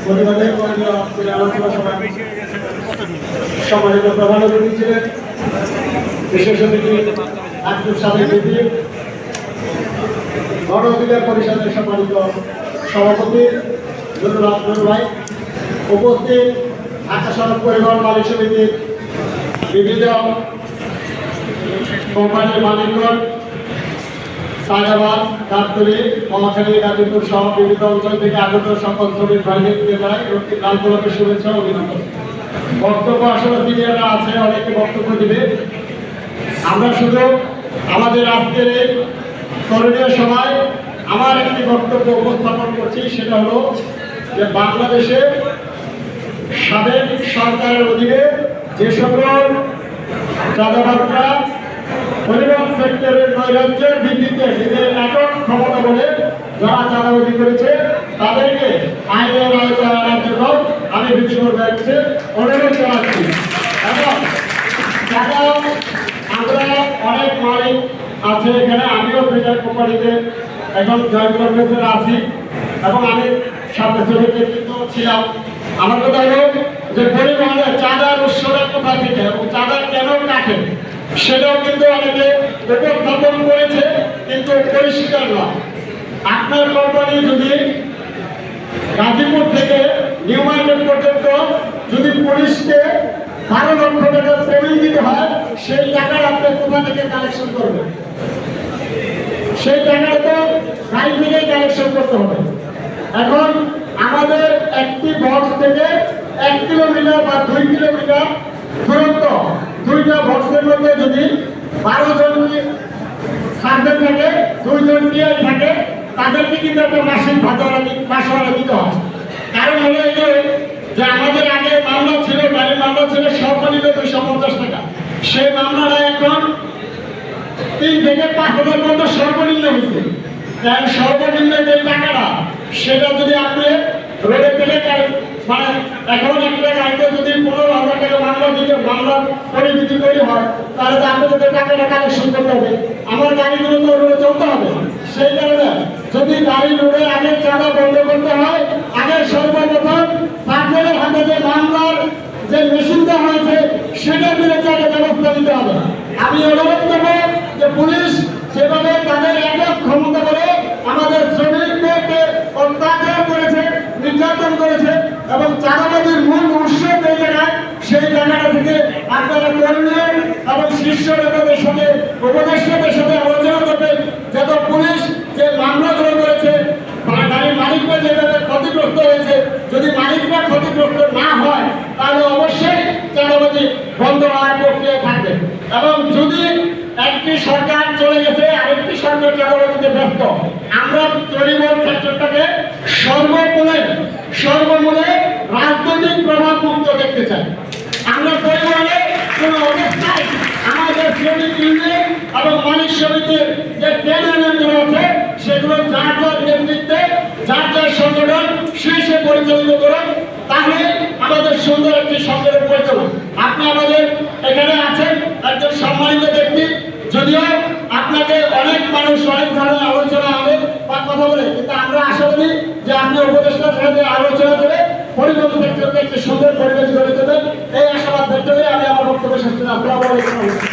পরিবারের আলোচনা সভায় সম্মানিত প্রধান অতিথি ছিলেন বিশেষ অতিথি আব্দুল সালেক বিপি, গণ অধিকার পরিষদের সম্মানিত সভাপতি জনুল আব্দুল ভাই, উপস্থিত ঢাকা সড়ক পরিবহন মালিক সমিতির বিভিন্ন কোম্পানির মালিকগণ, সায়দাবাদ, গাবতলী, মহাখালী, গাজীপুর সহ বিভিন্ন অঞ্চল থেকে আগত সকল শ্রমিক ভাইদেরকে জানাই লাল গোলাপের শুভেচ্ছা ও অভিনন্দন। বক্তব্য আসলে সিনিয়ররা আছে, অনেকে বক্তব্য দিবে। আমরা শুধু আমাদের আজকের এই করণীয় সভায় আমার একটি বক্তব্য উপস্থাপন করছি, সেটা হলো যে বাংলাদেশে সাবেক সরকারের অধীনে যে সকল চাঁদাবাজরা পরিবহন সেক্টরের নৈরাজ্যের ভিত্তিতে নিজের একক ক্ষমতা বলে যারা চাঁদাবাজি করেছে তাদেরকে আইনের আওতায় আনার জন্য আমি বিভিন্ন ব্যাংকে অনুরোধ জানাচ্ছি। এবং যারা আমরা অনেক মালিক আছে এখানে, আমিও ফিটার কোম্পানিতে এখন জয়েন্ট কর্মচারী আছি এবং আমি সাথে শ্রমিকের কিন্তু ছিলাম। আমার কথা হলো যে পরিবহনের চাঁদার উৎসটা কোথা থেকে এবং চাঁদা কেন কাটে সেটাও কিন্তু অনেকে উপস্থাপন করেছে, কিন্তু পরিষ্কার নয়। আপনার কোম্পানি যদি গাজীপুর থেকে নিউ মার্কেট পর্যন্ত যদি পুলিশকে 12 লক্ষ টাকা পেমেন্ট দিতে হয়, সেই টাকার আপনি কোথা থেকে কালেকশন করবেন? সেই টাকাটা তো গাড়ি থেকে কালেকশন করতে হবে। এখন আমাদের একটি বক্স থেকে 1 কিলোমিটার বা 2 কিলোমিটার দূরত্ব, দুইটা বক্সের মধ্যে যদি 12 জন সার্জেন্ট থাকে, 2 জন টিআই থাকে, তাদেরকে কিন্তু একটা মাসিক ভাড়া দিতে হয়। কারণ হলো এই যে আমাদের আগে মামলা ছিল, গাড়ির মামলা ছিল সর্বনিম্ন 250 টাকা, সেই মামলাটা এখন 3 থেকে 5 হাজার পর্যন্ত সর্বনিম্ন হয়েছে। কারণ সর্বনিম্ন যে টাকাটা সেটা যদি আপনি রোডে পেলে মানে এখন একটা গাড়িতে যদি 15,000 টাকা মামলা পরিচিতি তৈরি হয়, তাহলে তো আপনাদের টাকাটা কালেকশন করতে হবে। আমার গাড়িগুলো তো রোডে চলতে হবে। সেই কারণে যদি গাড়ি রোডে আগে চাঁদা বন্ধ করতে হয়, আগে সর্বপ্রথম সার্জেন্টের হাতে যে মামলার যে মেশিনটা হয়েছে সেটা বিরুদ্ধে ব্যবস্থা নিতে হবে। আমি অনুরোধ করবো যে পুলিশ যেভাবে তাদের একক ক্ষমতা বলে আমাদের শ্রমিকদেরকে অত্যাচার করেছে, নির্যাতন করেছে এবং চাঁদাবাজির মূল উৎস যে জায়গায়, সেই জায়গাটা থেকে আপনারা কর্মী এবং শীর্ষ নেতাদের সাথে উপদেষ্টাদের সাথে আলোচনা করবেন, যাতে পুলিশ যে মামলাগুলো করেছে গাড়ির মালিকরা যেভাবে ক্ষতিগ্রস্ত হয়েছে, যদি মালিকরা ক্ষতিগ্রস্ত না হয় তাহলে অবশ্যই চাঁদাবাজি বন্ধ হওয়ার প্রক্রিয়া থাকবে। এবং যদি একটি সরকার চলে গেছে, আরেকটি সরকার চাঁদাবাজিতে ব্যস্ত, আমরা পরিবহন সেক্টরটাকে সর্বমূলে রাজনৈতিক প্রভাব মুক্ত দেখতে চাই। আমরা পরিবহনে কোনো অবস্থায় আমাদের শ্রমিক ইউনিয়ন এবং মালিক সমিতির যে ট্রেড ইউনিয়নগুলো আছে সেগুলো যার যার নেতৃত্বে যার যার সংগঠন শীর্ষে পরিচালিত করুন, তাহলে আমাদের সুন্দর একটি সংগঠন পরিচালনা। আপনি আমাদের এখানে আছেন একজন সম্মানিত ব্যক্তি, যদিও আপনাকে অনেক মানুষ অনেক ধরনের আলোচনা হবে বা কথা বলে, কিন্তু আমরা আশা করি যে আপনি উপদেষ্টার সাথে আলোচনা করে পরিবহন সেক্টরকে একটি সুন্দর পরিবেশ গড়ে দেবেন। এই আশাবাদ ব্যক্ত করে আমি আমার বক্তব্য শেষ করছি। আসসালামু আলাইকুম।